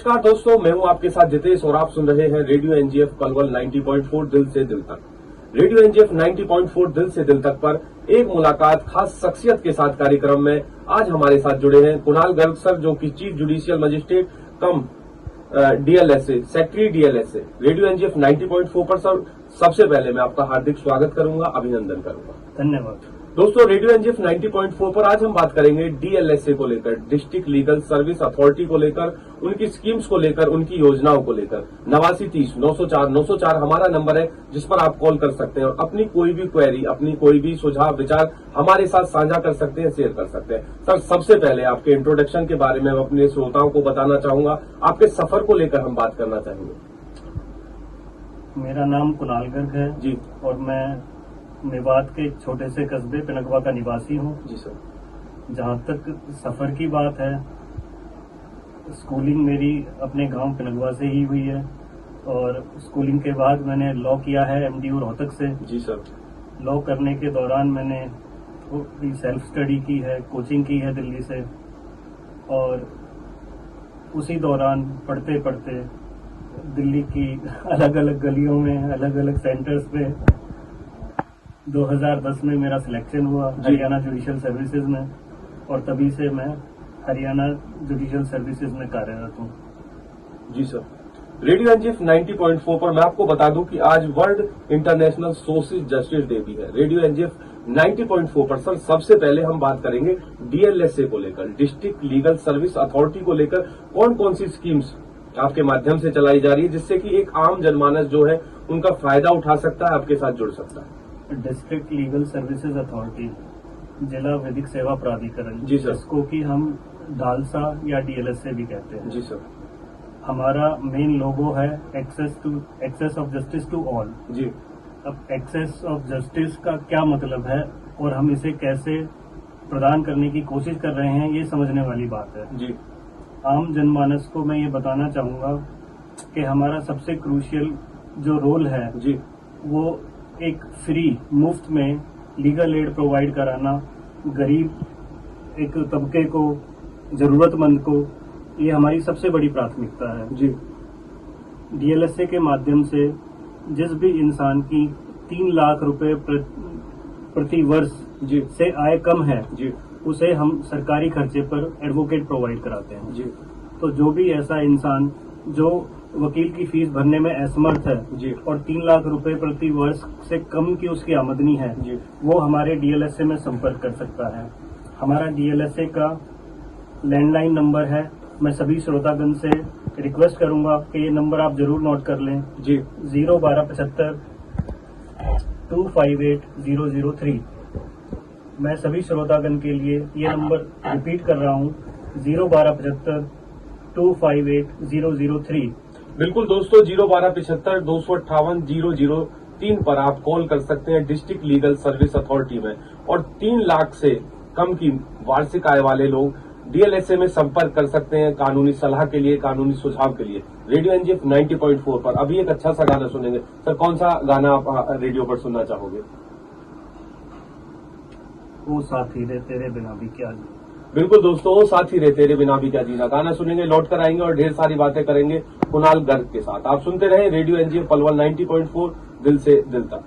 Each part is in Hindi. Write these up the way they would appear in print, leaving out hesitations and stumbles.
नमस्कार दोस्तों, मैं हूं आपके साथ जितेश और आप सुन रहे हैं रेडियो एनजीएफ पलवल 90.4 दिल से दिल तक। रेडियो एनजीएफ 90.4 दिल से दिल तक पर एक मुलाकात खास शख्सियत के साथ कार्यक्रम में आज हमारे साथ जुड़े हैं कुणाल गर्ग सर, जो कि chief judicial magistrate cum DLSA secretary DLSA radio NGF 90.4 पर। सर, सबसे पहले मैं आपका हार्दिक स्वागत करूंगा, अभिनंदन करूंगा। धन्यवाद दोस्तों, रेडियो एनजीएफ 90.4 पर आज हम बात करेंगे डीएलएसए को लेकर, डिस्ट्रिक्ट लीगल सर्विस अथॉरिटी को लेकर, उनकी स्कीम्स को लेकर, उनकी योजनाओं को लेकर। 8930-904 हमारा नंबर है जिस पर आप कॉल कर सकते हैं और अपनी कोई भी क्वेरी, अपनी कोई भी सुझाव विचार हमारे साथ साझा कर सकते हैं, शेयर कर सकते हैं। सर, सबसे पहले आपके इंट्रोडक्शन के बारे में अपने श्रोताओं को बताना चाहूंगा, आपके सफर को लेकर हम बात करना चाहेंगे। मेरा नाम कुणाल गर्ग है जी, और मैं मेवात के एक छोटे से कस्बे पिनकवा का निवासी हूँ। जी सर। जहाँ तक सफर की बात है, स्कूलिंग मेरी अपने गांव पिनकवा से ही हुई है और स्कूलिंग के बाद मैंने लॉ किया है एमडीयू रोहतक से। जी सर। लॉ करने के दौरान मैंने थोड़ी सेल्फ स्टडी की है, कोचिंग की है दिल्ली से, और उसी दौरान पढ़ते पढ़ते दिल्ली की अलग अलग गलियों में, अलग अलग सेंटर्स पे 2010 में मेरा सिलेक्शन हुआ हरियाणा जुडिशियल सर्विसेज में, और तभी से मैं हरियाणा जुडिशियल सर्विसेज में कार्यरत हूँ। जी सर। रेडियो एनजीएफ 90.4 पर मैं आपको बता दूं कि आज world international social justice day भी है। रेडियो एनजीएफ 90.4 पर सर, सबसे पहले हम बात करेंगे डीएलएसए को लेकर, डिस्ट्रिक्ट लीगल सर्विस अथॉरिटी को लेकर। कौन कौन सी स्कीम्स आपके माध्यम से चलाई जा रही है जिससे कि एक आम जनमानस जो है उनका फायदा उठा सकता है, आपके साथ जुड़ सकता है? डिस्ट्रिक्ट लीगल सर्विसेज अथॉरिटी, जिला विधिक सेवा प्राधिकरण, जी सर, जिसको कि हम डालसा या डीएलएसए भी कहते हैं। जी सर। हमारा मेन लोगो है access of justice to all. जी। अब एक्सेस ऑफ जस्टिस का क्या मतलब है और हम इसे कैसे प्रदान करने की कोशिश कर रहे हैं, ये समझने वाली बात है। जी। आम जनमानस को मैं ये बताना चाहूंगा कि हमारा सबसे क्रूशियल जो रोल है जी, वो एक फ्री, मुफ्त में लीगल एड प्रोवाइड कराना, गरीब एक तबके को, जरूरतमंद को, ये हमारी सबसे बड़ी प्राथमिकता है। जी। डीएलएसए के माध्यम से जिस भी इंसान की 3 लाख रुपए प्रति वर्ष जी से आय कम है, जी, उसे हम सरकारी खर्चे पर एडवोकेट प्रोवाइड कराते हैं। जी। तो जो भी ऐसा इंसान जो वकील की फीस भरने में असमर्थ है जी, और 3 लाख रुपए प्रति वर्ष से कम की उसकी आमदनी है, जी, वो हमारे डीएलएसए में संपर्क कर सकता है। हमारा डीएलएसए का लैंडलाइन नंबर है। मैं सभी श्रोतागण से रिक्वेस्ट करूंगा कि ये नंबर आप जरूर नोट कर लें। जी। 01275 258 003। मैं सभी श्रोतागण के लिए ये नंबर रिपीट कर रहा हूँ, 01275 258 003। बिल्कुल दोस्तों, 01275 258 003 पर आप कॉल कर सकते हैं डिस्ट्रिक्ट लीगल सर्विस अथॉरिटी में, और 3 लाख से कम की वार्षिक आय वाले लोग डीएलएसए में संपर्क कर सकते हैं कानूनी सलाह के लिए, कानूनी सुझाव के लिए। रेडियो एनजीएफ 90.4 पर अभी एक अच्छा सा गाना सुनेंगे। सर, कौन सा गाना आप रेडियो पर सुनना चाहोगे? वो साथी रे तेरे बिना भी क्या जी। बिल्कुल दोस्तों, साथ ही रहे तेरे बिना भी क्या जीना गाना सुनेंगे, लौट कर आएंगे और ढेर सारी बातें करेंगे कुणाल गर्ग के साथ। आप सुनते रहे रेडियो एनजीएफ पलवल 90.4 दिल से दिल तक।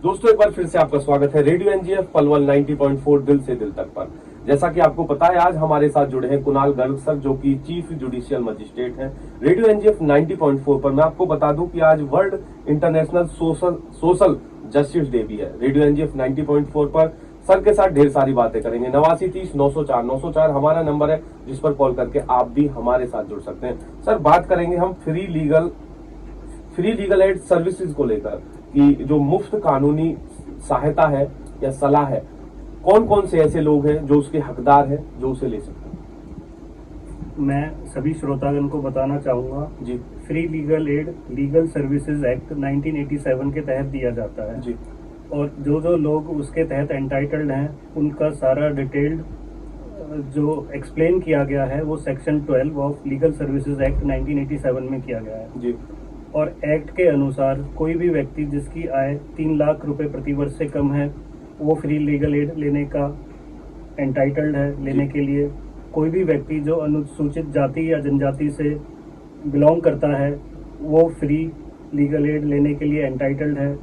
दोस्तों, एक बार फिर से आपका स्वागत है रेडियो एनजीएफ पलवल 90.4 दिल से दिल तक पर। जैसा कि आपको पता है, आज हमारे साथ जुड़े हैं कुणाल गर्ग सर, जो कि चीफ जुडिशियल मजिस्ट्रेट हैं। रेडियो एनजीएफ 90.4 पर मैं आपको बता दूं कि आज world international social justice day भी है। रेडियो एनजीएफ 90.4 पर सर के साथ ढेर सारी बातें करेंगे। 8930-904 हमारा नंबर है जिस पर कॉल करके आप भी हमारे साथ जुड़ सकते हैं। सर, बात करेंगे हम फ्री लीगल एड सर्विसेज को लेकर कि जो मुफ्त कानूनी सहायता है या सलाह है, कौन कौन से ऐसे लोग हैं जो उसके हकदार हैं, जो उसे ले सकते हैं? मैं सभी श्रोतागण को बताना चाहूंगा जी। Free legal aid legal services act 1987 के तहत दिया जाता है जी। और जो लोग उसके तहत एंटाइटल्ड हैं, उनका सारा डिटेल्ड जो एक्सप्लेन किया गया है वो section 12 of legal services act 1987 में किया गया है। जी। और एक्ट के अनुसार कोई भी व्यक्ति जिसकी आय 3 लाख रुपए प्रति वर्ष से कम है, वो फ्री लीगल एड लेने का एंटाइटल्ड है, लेने के लिए। कोई भी व्यक्ति जो अनुसूचित जाति या जनजाति से बिलोंग करता है वो फ्री लीगल एड लेने के लिए एंटाइटल्ड है।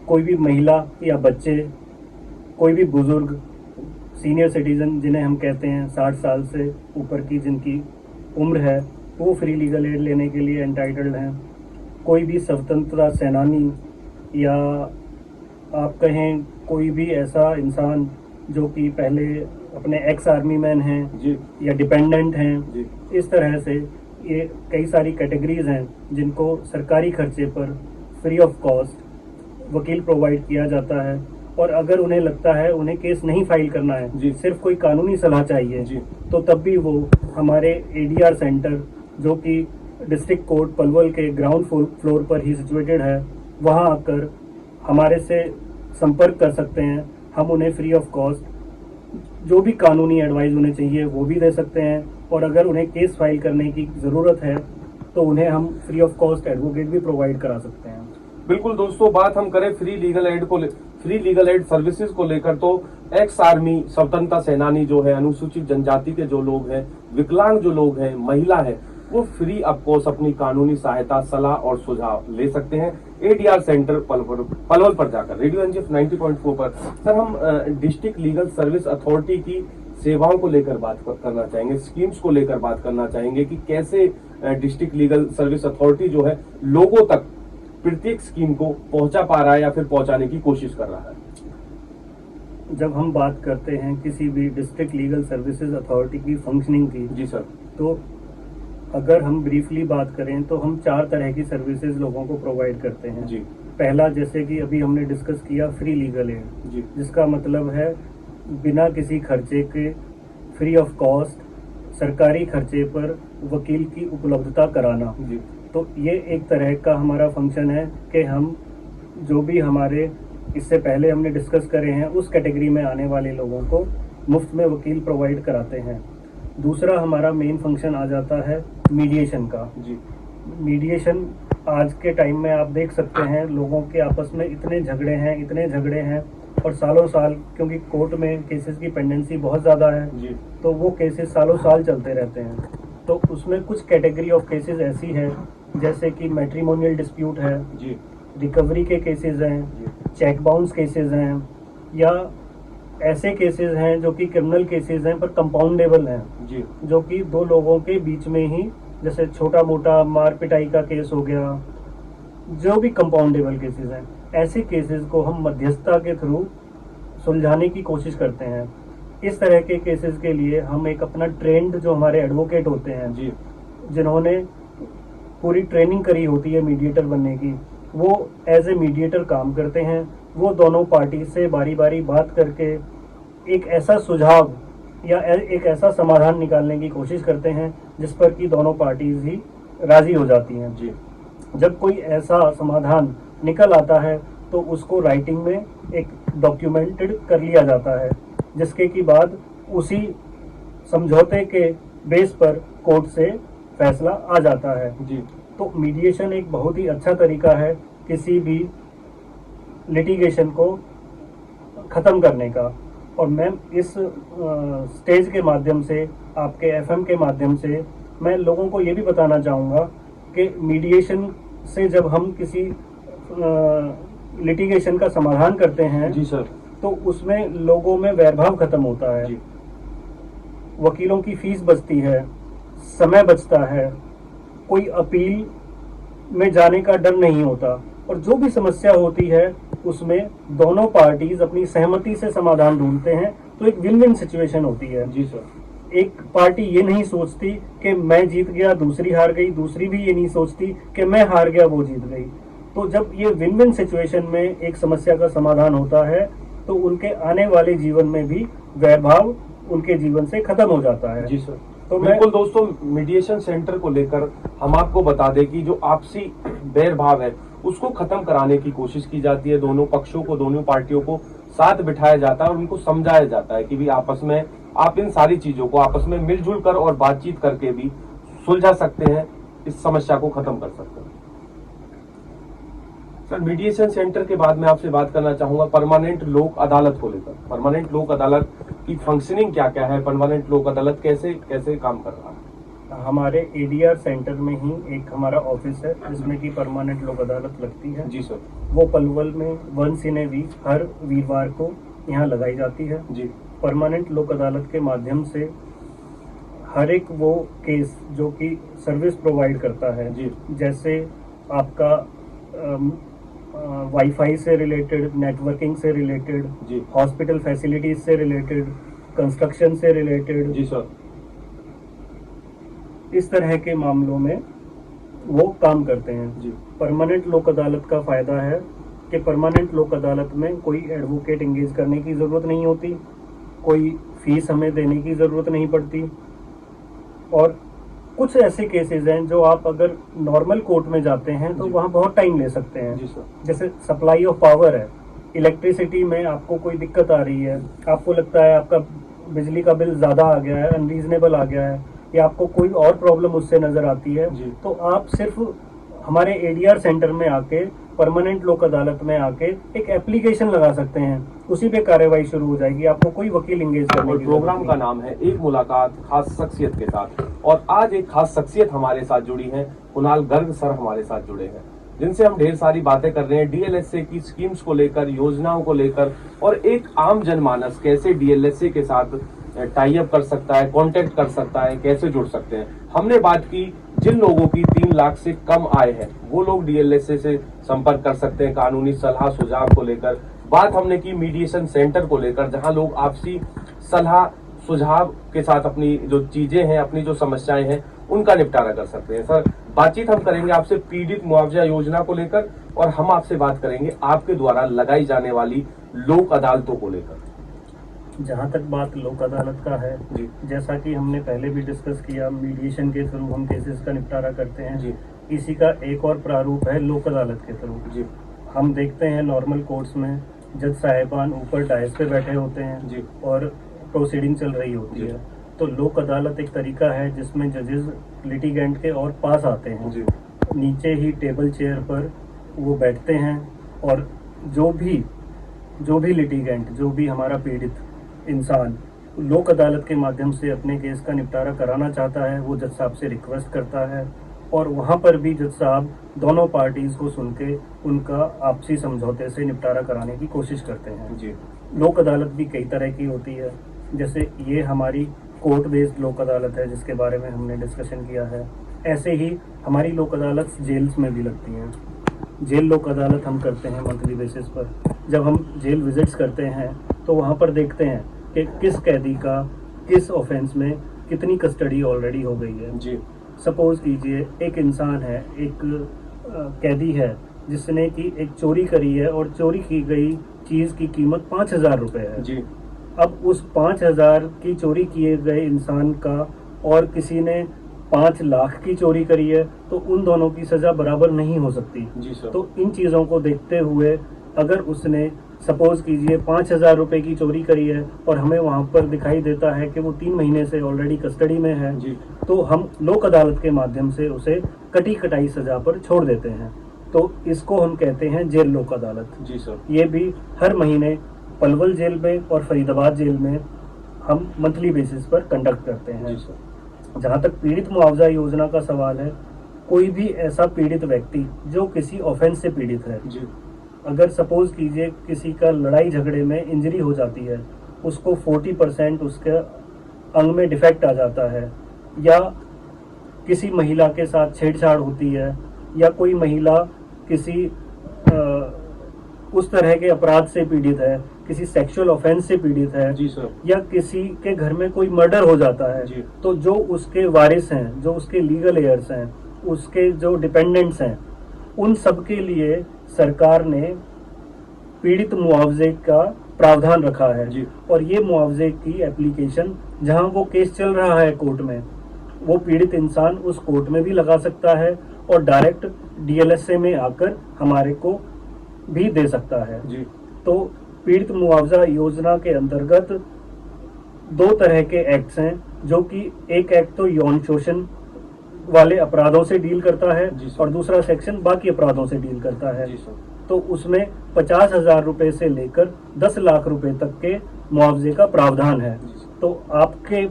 कोई भी महिला या बच्चे, कोई भी बुजुर्ग, सीनियर सिटीजन जिन्हें हम कहते हैं 60 साल से ऊपर की जिनकी उम्र है, वो फ्री लीगल एड लेने के लिए एंटाइटल्ड हैं। कोई भी स्वतंत्रता सेनानी या आप कहें कोई भी ऐसा इंसान जो कि पहले अपने एक्स आर्मी मैन हैं जी या डिपेंडेंट हैं, जी इस तरह से ये कई सारी कैटेगरीज हैं जिनको सरकारी खर्चे पर फ्री ऑफ कॉस्ट वकील प्रोवाइड किया जाता है। और अगर उन्हें लगता है उन्हें केस नहीं फाइल करना है, जी। सिर्फ कोई कानूनी सलाह चाहिए, जी। तो तब भी वो हमारे एडीआर सेंटर जो कि डिस्ट्रिक्ट कोर्ट पलवल के ग्राउंड फ्लोर पर ही सिचुएटेड है, वहाँ आकर हमारे से संपर्क कर सकते हैं। हम उन्हें फ्री ऑफ कॉस्ट जो भी कानूनी एडवाइस उन्हें चाहिए वो भी दे सकते हैं, और अगर उन्हें केस फाइल करने की ज़रूरत है तो उन्हें हम फ्री ऑफ कॉस्ट एडवोकेट भी प्रोवाइड करा सकते हैं। बिल्कुल दोस्तों, बात हम करें फ्री लीगल एड सर्विसेज को लेकर, तो एक्स आर्मी, स्वतंत्रता सेनानी जो है, अनुसूचित जनजाति के जो लोग हैं, विकलांग जो लोग हैं, महिला है, वो फ्री ऑफ कोर्स अपनी कानूनी सहायता, सलाह और सुझाव ले सकते हैं एडीआर सेंटर पलवल पर जाकर। रेडियो एनजीएफ 90.4 पर सर हम डिस्ट्रिक्ट लीगल सर्विस अथॉरिटी की सेवाओं को लेकर बात करना चाहेंगे, स्कीम्स को लेकर बात करना चाहेंगे कि कैसे डिस्ट्रिक्ट लीगल सर्विस अथॉरिटी जो है लोगों तक प्रत्येक स्कीम को पहुंचा पा रहा है या फिर पहुंचाने की कोशिश कर रहा है। जब हम बात करते हैं किसी भी डिस्ट्रिक्ट लीगल सर्विसेज अथॉरिटी की फंक्शनिंग की, जी सर, तो अगर हम ब्रीफली बात करें तो हम 4 तरह की सर्विसेज लोगों को प्रोवाइड करते हैं। जी पहला, जैसे कि अभी हमने डिस्कस किया, फ्री लीगल एड, जी जिसका मतलब है बिना किसी खर्चे के फ्री ऑफ कॉस्ट सरकारी खर्चे पर वकील की उपलब्धता कराना। जी तो ये एक तरह का हमारा फंक्शन है कि हम जो भी हमारे इससे पहले हमने डिस्कस करे हैं उस कैटेगरी में आने वाले लोगों को मुफ्त में वकील प्रोवाइड कराते हैं। दूसरा हमारा मेन फंक्शन आ जाता है मीडिएशन का। जी मीडिएशन आज के टाइम में आप देख सकते हैं लोगों के आपस में इतने झगड़े हैं और सालों साल, क्योंकि कोर्ट में केसेस की पेंडेंसी बहुत ज़्यादा है, जी तो वो केसेस सालों साल चलते रहते हैं। तो उसमें कुछ कैटेगरी ऑफ केसेस ऐसी है जैसे कि मैट्रिमोनियल डिस्प्यूट है, जी रिकवरी के केसेस हैं, जी चेक बाउंस केसेस हैं, या ऐसे केसेस हैं जो कि क्रिमिनल केसेस हैं पर कंपाउंडेबल हैं, जी जो कि 2 लोगों के बीच में ही, जैसे छोटा मोटा मार पिटाई का केस हो गया, जो भी कंपाउंडेबल केसेस हैं, ऐसे केसेस को हम मध्यस्थता के थ्रू सुलझाने की कोशिश करते हैं। इस तरह के केसेस के लिए हम एक अपना ट्रेंड जो हमारे एडवोकेट होते हैं, जी जिन्होंने पूरी ट्रेनिंग करी होती है मीडिएटर बनने की, वो एज ए मीडिएटर काम करते हैं। वो दोनों पार्टी से बारी बारी बात करके एक ऐसा सुझाव या एक ऐसा समाधान निकालने की कोशिश करते हैं जिस पर कि दोनों पार्टीज ही राजी हो जाती हैं। जी जब कोई ऐसा समाधान निकल आता है तो उसको राइटिंग में एक डॉक्यूमेंटेड कर लिया जाता है, जिसके की बाद उसी समझौते के बेस पर कोर्ट से फैसला आ जाता है। जी तो मीडिएशन एक बहुत ही अच्छा तरीका है किसी भी लिटिगेशन को ख़त्म करने का। और मैम, इस स्टेज के माध्यम से, आपके एफएम के माध्यम से, मैं लोगों को ये भी बताना चाहूँगा कि मीडिएशन से जब हम किसी लिटिगेशन का समाधान करते हैं, जी सर, तो उसमें लोगों में वैरभाव खत्म होता है, जी वकीलों की फीस बचती है, समय बचता है, कोई अपील में जाने का डर नहीं होता, और जो भी समस्या होती है उसमें दोनों पार्टीज अपनी सहमति से समाधान ढूंढते हैं, तो एक विन विन सिचुएशन होती है। जी सर। एक पार्टी ये नहीं सोचती कि मैं जीत गया दूसरी हार गई, दूसरी भी ये नहीं सोचती कि मैं हार गया वो जीत गई। तो जब ये विन विन सिचुएशन में एक समस्या का समाधान होता है तो उनके आने वाले जीवन में भी वैरभाव उनके जीवन से खत्म हो जाता है। जी सर। तो बिल्कुल दोस्तों, मीडिएशन सेंटर को लेकर हम आपको बता दें कि जो आपसी बैरभाव है उसको खत्म कराने की कोशिश की जाती है। दोनों पक्षों को, दोनों पार्टियों को साथ बिठाया जाता है और उनको समझाया जाता है कि भी आपस में आप इन सारी चीजों को आपस में मिलजुल कर और बातचीत करके भी सुलझा सकते हैं, इस समस्या को खत्म कर सकते हैं। सर, मीडिएशन सेंटर के बाद मैं आपसे बात करना चाहूंगा परमानेंट लोक अदालत को लेकर। परमानेंट लोक अदालत की फंक्शनिंग क्या क्या है, परमानेंट लोक अदालत कैसे कैसे काम कर रहा है? हमारे एडीआर सेंटर में ही एक हमारा ऑफिस है जिसमें कि परमानेंट लोक अदालत लगती है। जी सर। वो पलवल में वंस इन ए वीक हर वीरवार को यहाँ लगाई जाती है। जी। परमानेंट लोक अदालत के माध्यम से हर एक वो केस जो कि सर्विस प्रोवाइड करता है, जी। जैसे आपका वाईफाई से रिलेटेड, नेटवर्किंग से रिलेटेड, जी। हॉस्पिटल फैसिलिटीज से रिलेटेड, कंस्ट्रक्शन से रिलेटेड, जी सर। इस तरह के मामलों में वो काम करते हैं। जी। परमानेंट लोक अदालत का फायदा है कि परमानेंट लोक अदालत में कोई एडवोकेट एंगेज करने की ज़रूरत नहीं होती, कोई फीस हमें देने की ज़रूरत नहीं पड़ती, और कुछ ऐसे केसेस हैं जो आप अगर नॉर्मल कोर्ट में जाते हैं तो वहाँ बहुत टाइम ले सकते हैं। जी सर। जैसे सप्लाई ऑफ पावर है, इलेक्ट्रिसिटी में आपको कोई दिक्कत आ रही है, आपको लगता है आपका बिजली का बिल ज़्यादा आ गया है, अनरीजनेबल आ गया है, या आपको कोई और प्रॉब्लम उससे नज़र आती है, जी। तो आप सिर्फ हमारे एडीआर सेंटर में आके, परमानेंट लोक अदालत में आके एक एप्लीकेशन लगा सकते हैं, उसी पे कार्रवाई शुरू हो जाएगी, आपको कोई वकील इंगेज करने और की प्रोग्राम जरूरत का नहीं। नाम है एक मुलाकात खास शख्सियत के साथ, और आज एक खास शख्सियत हमारे साथ जुड़ी है। कुणाल गर्ग सर हमारे साथ जुड़े हैं, जिनसे हम ढेर सारी बातें कर रहे हैं डीएलएसए की स्कीम्स को लेकर, योजनाओं को लेकर, और एक आम जनमानस कैसे डीएलएसए के साथ टाई अप कर सकता है, कांटेक्ट कर सकता है, कैसे जुड़ सकते हैं। हमने बात की जिन लोगों की 3 लाख से कम आय है, वो लोग डीएलएसए से संपर्क कर सकते हैं कानूनी सलाह सुझाव को लेकर। बात हमने की मीडिएशन सेंटर को लेकर, जहां लोग आपसी सलाह सुझाव के साथ अपनी जो चीजें हैं, अपनी जो समस्याएं हैं, उनका निपटारा कर सकते हैं। सर, बातचीत हम करेंगे आपसे पीड़ित मुआवजा योजना को लेकर, और हम आपसे बात करेंगे आपके द्वारा लगाई जाने वाली लोक अदालतों को लेकर। जहाँ तक बात लोक अदालत का है, जी। जैसा कि हमने पहले भी डिस्कस किया, मीडिएशन के थ्रू हम केसेस का निपटारा करते हैं। जी। इसी का एक और प्रारूप है लोक अदालत के थ्रू। जी। हम देखते हैं नॉर्मल कोर्ट्स में जज साहिबान ऊपर डायस पे बैठे होते हैं जी। और प्रोसीडिंग चल रही होती जी। है, तो लोक अदालत एक तरीका है जिसमें जजेस लिटिगेंट के और पास आते हैं। जी। नीचे ही टेबल चेयर पर वो बैठते हैं, और जो भी लिटिगेंट, जो भी हमारा पीड़ित इंसान लोक अदालत के माध्यम से अपने केस का निपटारा कराना चाहता है, वो जज साहब से रिक्वेस्ट करता है, और वहाँ पर भी जज साहब दोनों पार्टीज को सुन के उनका आपसी समझौते से निपटारा कराने की कोशिश करते हैं। जी। लोक अदालत भी कई तरह की होती है, जैसे ये हमारी कोर्ट बेस्ड लोक अदालत है जिसके बारे में हमने डिस्कशन किया है। ऐसे ही हमारी लोक अदालत जेल्स में भी लगती हैं। जेल लोक अदालत हम करते हैं मंथली बेसिस पर। जब हम जेल विजिट्स करते हैं तो वहाँ पर देखते हैं कि किस कैदी का किस ऑफेंस में कितनी कस्टडी ऑलरेडी हो गई है। जी। सपोज कीजिए एक इंसान है, एक कैदी है जिसने की एक चोरी करी है, और चोरी की गई चीज की कीमत 5,000 रुपए है। जी। अब उस 5,000 की चोरी किए गए इंसान का और किसी ने 5 लाख की चोरी करी है, तो उन दोनों की सजा बराबर नहीं हो सकती। जी सर। तो इन चीजों को देखते हुए अगर उसने सपोज कीजिए 5,000 रुपए की चोरी करी है और हमें वहां पर दिखाई देता है कि वो 3 महीने से ऑलरेडी कस्टडी में है, जी। तो हम लोक अदालत के माध्यम से उसे कटी कटाई सजा पर छोड़ देते हैं। तो इसको हम कहते हैं जेल लोक अदालत। जी सर। ये भी हर महीने पलवल जेल में और फरीदाबाद जेल में हम मंथली बेसिस पर कंडक्ट करते हैं। जी सर। जहाँ तक पीड़ित मुआवजा योजना का सवाल है, कोई भी ऐसा पीड़ित व्यक्ति जो किसी ऑफेंस से पीड़ित है, जी। अगर सपोज कीजिए किसी का लड़ाई झगड़े में इंजरी हो जाती है, उसको 40% उसके अंग में डिफेक्ट आ जाता है, या किसी महिला के साथ छेड़छाड़ होती है, या कोई महिला किसी उस तरह के अपराध से पीड़ित है, किसी सेक्सुअल ऑफेंस से पीड़ित है, जी सर। या किसी के घर में कोई मर्डर हो जाता है, जी। तो जो उसके वारिस हैं, जो उसके लीगल एयर्स हैं, उसके जो डिपेंडेंट्स हैं, उन सब के लिए सरकार ने पीड़ित मुआवजे का प्रावधान रखा है। जी। और ये मुआवजे की एप्लीकेशन जहां वो केस चल रहा है कोर्ट में, वो पीड़ित इंसान उस कोर्ट में भी लगा सकता है और डायरेक्ट डीएलएसए में आकर हमारे को भी दे सकता है। जी। तो पीड़ित मुआवजा योजना के अंतर्गत 2 तरह के एक्ट्स हैं, जो कि एक एक्ट तो यौन शोषण वाले अपराधों से डील करता है और दूसरा सेक्शन बाकी अपराधों से डील करता है। जी सर। तो उसमें 50,000 रुपए से लेकर 10 लाख रुपए तक के मुआवजे का प्रावधान है। तो आपके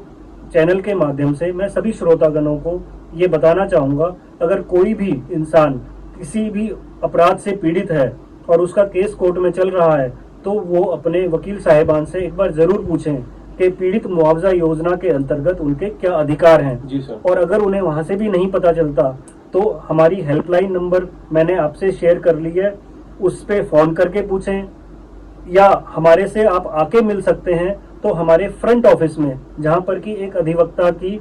चैनल के माध्यम से मैं सभी श्रोतागणों को ये बताना चाहूँगा, अगर कोई भी इंसान किसी भी अपराध से पीड़ित है और उसका केस कोर्ट में चल रहा है, तो वो अपने वकील साहिबान से एक बार जरूर पूछें कि पीड़ित मुआवजा योजना के अंतर्गत उनके क्या अधिकार हैं। जी सर। और अगर उन्हें वहां से भी नहीं पता चलता तो हमारी हेल्पलाइन नंबर मैंने आपसे शेयर कर ली है, उस पे फोन करके पूछें, या हमारे से आप आके मिल सकते हैं तो हमारे फ्रंट ऑफिस में, जहां पर कि एक अधिवक्ता की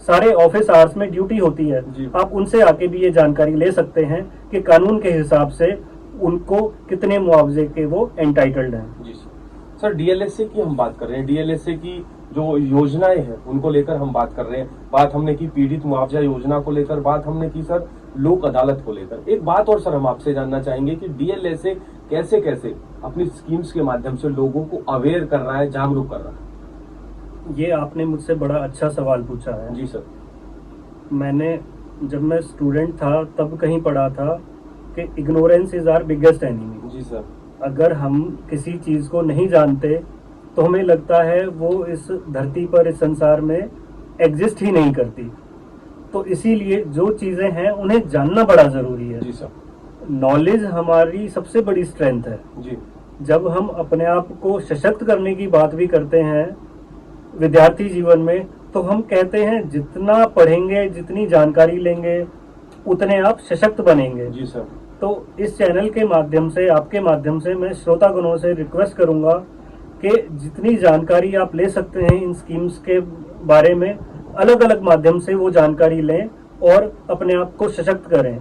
सारे ऑफिस आवर्स में ड्यूटी होती है, आप उनसे आके भी ये जानकारी ले सकते हैं कि कानून के हिसाब से उनको कितने मुआवजे के वो एंटाइटल्ड हैं। जी सर, डीएलएसए की हम बात कर रहे हैं, डीएलएसए की जो योजनाएं हैं उनको लेकर हम बात कर रहे हैं। बात हमने की पीड़ित मुआवजा योजना को लेकर, बात हमने की सर लोक अदालत को लेकर। एक बात और सर हम आपसे जानना चाहेंगे कि डीएलएसए कैसे कैसे अपनी स्कीम्स के माध्यम से लोगों को अवेयर कर रहा है, जागरूक कर रहा है। ये आपने मुझसे बड़ा अच्छा सवाल पूछा है। जी सर। मैंने जब मैं स्टूडेंट था तब कहीं पढ़ा था कि ignorance is our biggest enemy. जी सर। अगर हम किसी चीज को नहीं जानते तो हमें लगता है वो इस धरती पर, इस संसार में एग्जिस्ट ही नहीं करती। तो इसीलिए जो चीजें हैं उन्हें जानना बड़ा जरूरी है। जी सर। नॉलेज हमारी सबसे बड़ी स्ट्रेंथ है। जी। जब हम अपने आप को सशक्त करने की बात भी करते हैं विद्यार्थी जीवन में, तो हम कहते हैं जितना पढ़ेंगे, जितनी जानकारी लेंगे, उतने आप सशक्त बनेंगे। जी सर। तो इस चैनल के माध्यम से, आपके माध्यम से मैं श्रोतागणों से रिक्वेस्ट करूंगा कि जितनी जानकारी आप ले सकते हैं इन स्कीम्स के बारे में, अलग अलग माध्यम से वो जानकारी लें और अपने आप को सशक्त करें।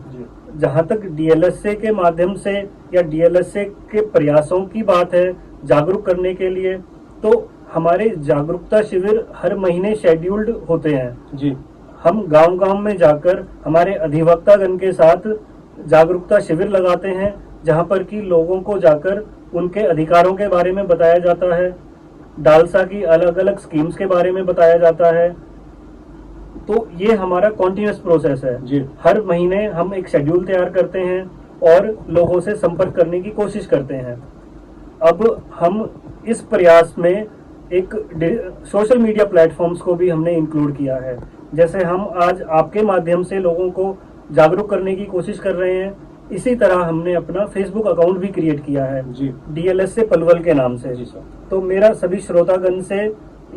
जहां तक डीएलएसए के माध्यम से या डीएलएसए के प्रयासों की बात है जागरूक करने के लिए, तो हमारे जागरूकता शिविर हर महीने शेड्यूल्ड होते हैं। जी। हम गांव-गांव में जाकर हमारे अधिवक्तागण के साथ जागरूकता शिविर लगाते हैं, जहां पर कि लोगों को जाकर उनके अधिकारों के बारे में बताया जाता है, डालसा की अलग अलग स्कीम्स के बारे में बताया जाता है। तो ये हमारा कॉन्टिन्यूस प्रोसेस है। जी। हर महीने हम एक शेड्यूल तैयार करते हैं और लोगों से संपर्क करने की कोशिश करते हैं। अब हम इस प्रयास में एक सोशल मीडिया प्लेटफॉर्म्स को भी हमने इंक्लूड किया है। जैसे हम आज आपके माध्यम से लोगों को जागरूक करने की कोशिश कर रहे हैं, इसी तरह हमने अपना फेसबुक अकाउंट भी क्रिएट किया है जी। डीएलएसए पलवल के नाम से। जी सर। तो मेरा सभी श्रोतागण से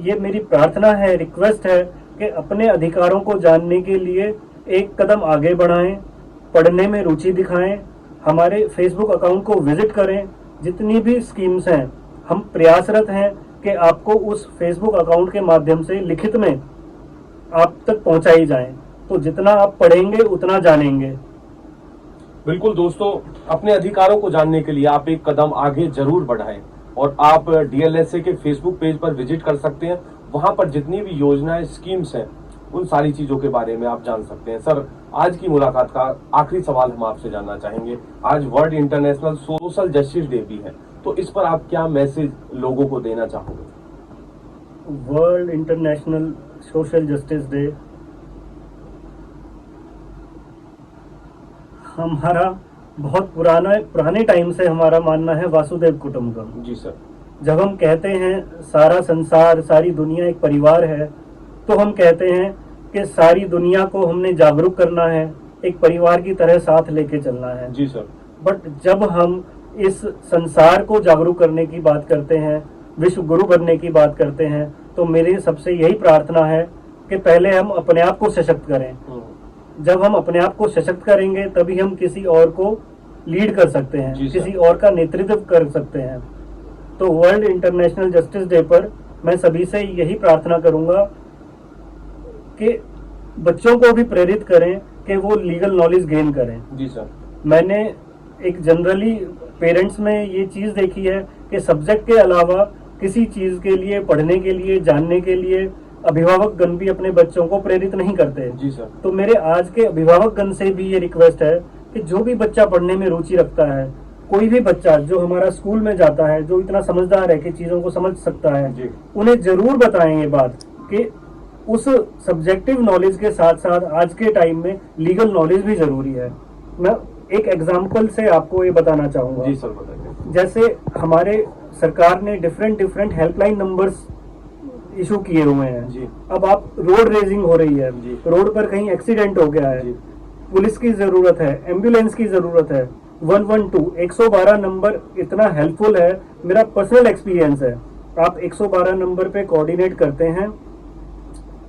ये मेरी प्रार्थना है, रिक्वेस्ट है कि अपने अधिकारों को जानने के लिए एक कदम आगे बढ़ाएं, पढ़ने में रुचि दिखाएं, हमारे फेसबुक अकाउंट को विजिट करें। जितनी भी स्कीम्स हैं हम प्रयासरत हैं कि आपको उस फेसबुक अकाउंट के माध्यम से लिखित में आप तक पहुंचाई जाएं। तो जितना आप पढ़ेंगे उतना जानेंगे। बिल्कुल दोस्तों, अपने अधिकारों को जानने के लिए आप एक कदम आगे जरूर बढ़ाएं और आप डीएलएसए के फेसबुक पेज पर विजिट कर सकते हैं। वहां पर जितनी भी योजनाएं, स्कीम्स हैं, उन सारी चीजों के बारे में आप जान सकते हैं। सर, आज की मुलाकात का आखिरी सवाल हम आपसे जानना चाहेंगे। आज world international social justice day भी है, तो इस पर आप क्या मैसेज लोगों को देना चाहोगे? World international social justice day हमारा बहुत पुराने टाइम से हमारा मानना है वासुदेव कुटुंबकम। जी सर। जब हम कहते हैं सारा संसार, सारी दुनिया एक परिवार है, तो हम कहते हैं कि सारी दुनिया को हमने जागरूक करना है, एक परिवार की तरह साथ लेके चलना है। जी सर। बट जब हम इस संसार को जागरूक करने की बात करते हैं, विश्व गुरु बनने की बात करते हैं, तो मेरी सबसे यही प्रार्थना है कि पहले हम अपने आप को सशक्त करें। जब हम अपने आप को सशक्त करेंगे तभी हम किसी और को लीड कर सकते हैं, किसी और का नेतृत्व कर सकते हैं। तो वर्ल्ड इंटरनेशनल जस्टिस डे पर मैं सभी से यही प्रार्थना करूंगा कि बच्चों को भी प्रेरित करें कि वो लीगल नॉलेज गेन करें। जी सर। मैंने एक जनरली पेरेंट्स में ये चीज देखी है कि सब्जेक्ट के अलावा किसी चीज के लिए, पढ़ने के लिए, जानने के लिए अभिभावक गण भी अपने बच्चों को प्रेरित नहीं करते। जी सर। तो मेरे आज के अभिभावक गण से भी ये रिक्वेस्ट है कि जो भी बच्चा पढ़ने में रुचि रखता है, कोई भी बच्चा जो हमारा स्कूल में जाता है, जो इतना समझदार है कि चीजों को समझ सकता है, उन्हें जरूर बताएं ये बात कि उस सब्जेक्टिव नॉलेज के साथ साथ आज के टाइम में लीगल नॉलेज भी जरूरी है। मैं एक एग्जाम्पल से आपको ये बताना चाहूंगा। जी सर, बताइए। जैसे हमारे सरकार ने डिफरेंट हेल्पलाइन नंबर्स इशू किए हुए हैं। जी। अब आप रोड रेजिंग हो रही है, जी। रोड पर कहीं एक्सीडेंट हो गया है, जी। पुलिस की जरूरत है, एम्बुलेंस की जरूरत है, 112 112 नंबर इतना हेल्पफुल है। मेरा पर्सनल एक्सपीरियंस है, आप 112 नंबर पे कोऑर्डिनेट करते हैं,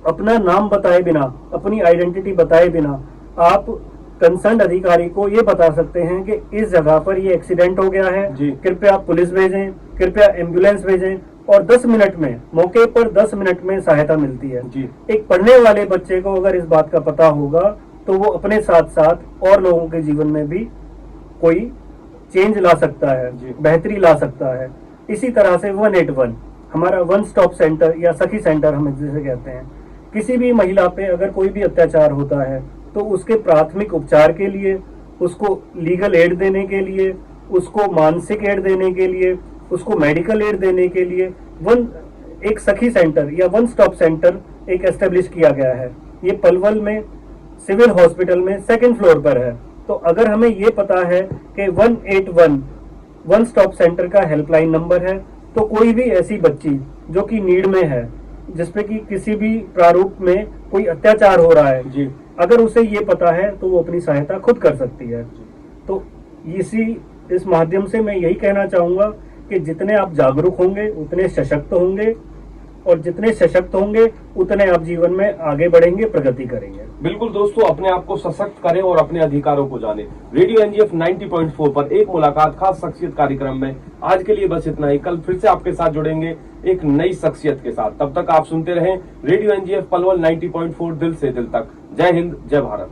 अपना नाम बताए बिना, अपनी आइडेंटिटी बताए बिना आप कंसर्न अधिकारी को ये बता सकते हैं कि इस जगह पर ये एक्सीडेंट हो गया है, जी। कृपया आप पुलिस भेजें, कृपया एम्बुलेंस भेजें, और 10 मिनट में, मौके पर 10 मिनट में सहायता मिलती है। जी। एक पढ़ने वाले बच्चे को अगर इस बात का पता होगा तो वो अपने साथ साथ और लोगों के जीवन में भी कोई चेंज ला सकता है, जी। बेहतरी ला सकता है। इसी तरह से 181 हमारा वन स्टॉप सेंटर या सखी सेंटर हम जिसे कहते हैं, किसी भी महिला पे अगर कोई भी अत्याचार होता है तो उसके प्राथमिक उपचार के लिए, उसको लीगल एड देने के लिए, उसको मानसिक एड देने के लिए, उसको मेडिकल एड देने के लिए एक सखी सेंटर या वन स्टॉप सेंटर एक एस्टेब्लिश किया गया है। ये पलवल में सिविल हॉस्पिटल में 2nd फ्लोर पर है। तो अगर हमें ये पता है कि 181 वन स्टॉप सेंटर का हेल्पलाइन नंबर है, तो कोई भी ऐसी बच्ची जो कि नीड में है, जिसपे कि किसी भी प्रारूप में कोई अत्याचार हो रहा है, जी। अगर उसे ये पता है तो वो अपनी सहायता खुद कर सकती है। तो इस माध्यम से मैं यही कहना चाहूंगा कि जितने आप जागरूक होंगे उतने सशक्त होंगे, और जितने सशक्त होंगे उतने आप जीवन में आगे बढ़ेंगे, प्रगति करेंगे। बिल्कुल दोस्तों, अपने आप को सशक्त करें और अपने अधिकारों को जानें। रेडियो एनजीएफ 90.4 पर एक मुलाकात खास शख्सियत कार्यक्रम में आज के लिए बस इतना ही। कल फिर से आपके साथ जुड़ेंगे एक नई शख्सियत के साथ। तब तक आप सुनते रहें रेडियो एनजीएफ पलवल 90.4 दिल से दिल तक। जय हिंद, जय भारत।